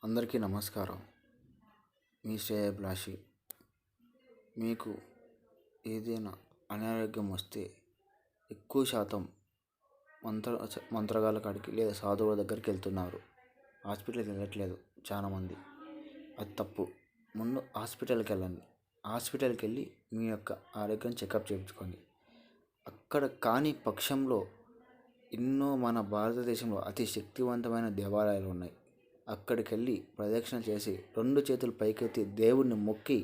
అందరికీ నమస్కారం. మీ శ్రేయోభిలాషి. మీకు ఏదైనా అనారోగ్యం వస్తే ఎక్కువ శాతం మంత్రగాళ్ళ కాడికి లేదా సాధువుల దగ్గరికి వెళ్తున్నారు. హాస్పిటల్కి వెళ్ళట్లేదు చాలామంది. అది తప్పు. ముందు హాస్పిటల్కి వెళ్ళండి. హాస్పిటల్కి వెళ్ళి మీ యొక్క ఆరోగ్యం చెకప్ చేయించుకోండి. అక్కడ కాని పక్షంలో ఎన్నో మన భారతదేశంలో అతి శక్తివంతమైన దేవాలయాలు ఉన్నాయి. అక్కడికి వెళ్ళి ప్రదక్షిణ చేసి 2 చేతులు పైకెత్తి దేవుణ్ణి మొక్కి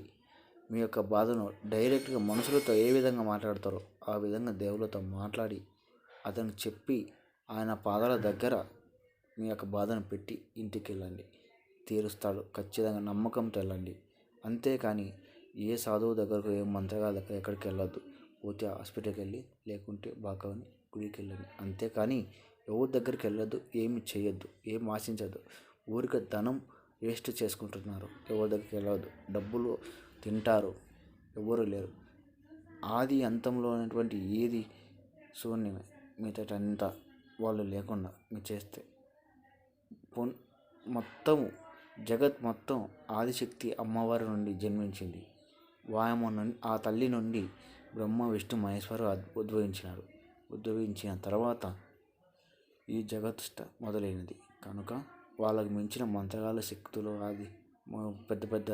మీ యొక్క బాధను డైరెక్ట్గా మనుషులతో ఏ విధంగా మాట్లాడతారో ఆ విధంగా దేవులతో మాట్లాడి అతను చెప్పి ఆయన పాదాల దగ్గర మీ యొక్క బాధను పెట్టి ఇంటికి వెళ్ళండి. తీరుస్తాడు. ఖచ్చితంగా నమ్మకంతో వెళ్ళండి. అంతేకాని ఏ సాధువు దగ్గరకు ఏ మంత్రగాల దగ్గర ఎక్కడికి వెళ్ళొద్దు. పోతే హాస్పిటల్కి వెళ్ళి లేకుంటే బాకాని గుడికి వెళ్ళండి. అంతేకాని ఎవరి దగ్గరికి వెళ్ళొద్దు. ఏమి చేయొద్దు. ఏం ఆశించద్దు. ఊరికే ధనం వేస్ట్ చేసుకుంటున్నారు. ఎవరి దగ్గరికి వెళ్ళవద్దు. డబ్బులు తింటారు. ఎవరు లేరు. ఆది అంతంలో ఉన్నటువంటి ఏది శూన్యమే. మిగతాదంతా వాళ్ళు లేకుండా మీరు చేస్తే మొత్తం జగత్ మొత్తం ఆదిశక్తి అమ్మవారి నుండి జన్మించింది. వాయమ నుండి ఆ తల్లి నుండి బ్రహ్మ విష్ణు మహేశ్వరు ఉద్భవించిన తర్వాత ఈ జగత్ మొదలైనది. కనుక వాళ్ళకు మించిన మంత్రగాల శక్తులు అది పెద్ద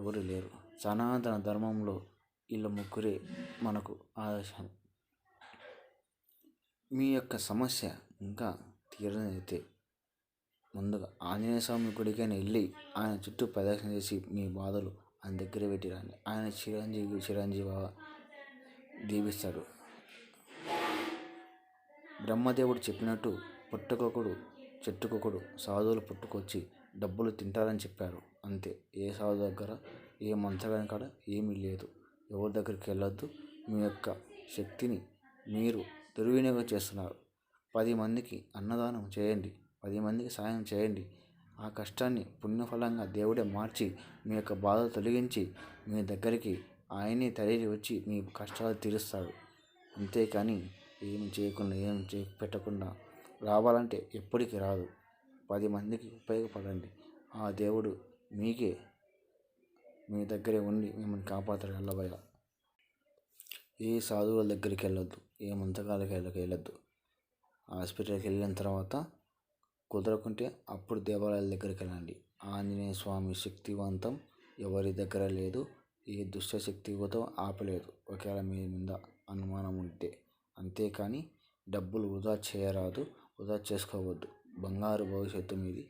ఎవరు లేరు. సనాతన ధర్మంలో వీళ్ళ ముగ్గురే మనకు ఆదర్శం. మీ యొక్క సమస్య ఇంకా తీరనైతే ముందుగా ఆంజనేయ స్వామి గుడికైనా వెళ్ళి ఆయన చుట్టూ ప్రదక్షిణ చేసి మీ బాధలు ఆయన దగ్గర పెట్టిరండి. ఆయన చిరంజీవి దీవిస్తాడు. బ్రహ్మదేవుడు చెప్పినట్టు పుట్టుకొకడు చెట్టుకొకడు సాధువులు పుట్టుకొచ్చి డబ్బులు తింటారని చెప్పారు. అంతే. ఏ సాధువు దగ్గర ఏ మంత్రగాని కాడ ఏమీ లేదు. ఎవరి దగ్గరికి వెళ్ళొద్దు. మీ యొక్క శక్తిని మీరు దుర్వినియోగం చేస్తున్నారు. 10 మందికి అన్నదానం చేయండి. 10 మందికి సాయం చేయండి. ఆ కష్టాన్ని పుణ్యఫలంగా దేవుడే మార్చి మీ యొక్క బాధ తొలగించి మీ దగ్గరికి ఆయనే తరలి వచ్చి మీ కష్టాలు తీరుస్తాడు. అంతేకాని ఏం చేయకుండా పెట్టకుండా రావాలంటే ఎప్పటికీ రాదు. 10 మందికి ఉపయోగపడండి. ఆ దేవుడు మీకే మీ దగ్గరే ఉండి మిమ్మల్ని కాపాడతాడు. అల్లబయ్య. ఏ సాధువుల దగ్గరికి వెళ్ళొద్దు. ఏ మంత్రగాలకి వెళ్ళొద్దు. హాస్పిటల్కి వెళ్ళిన తర్వాత కుదరకుంటే అప్పుడు దేవాలయాల దగ్గరికి వెళ్ళండి. ఆంజనేయ స్వామి శక్తివంతం ఎవరి దగ్గర లేదు. ఏ దుష్ట శక్తి కూడా ఆపలేదు. ఒకవేళ మీ మీద అనుమానం ఉంటే. అంతేకాని డబ్బులు వృధా చేయరాదు. వృధా చేసుకోవద్దు. బంగారు భవిష్యత్తు మీది.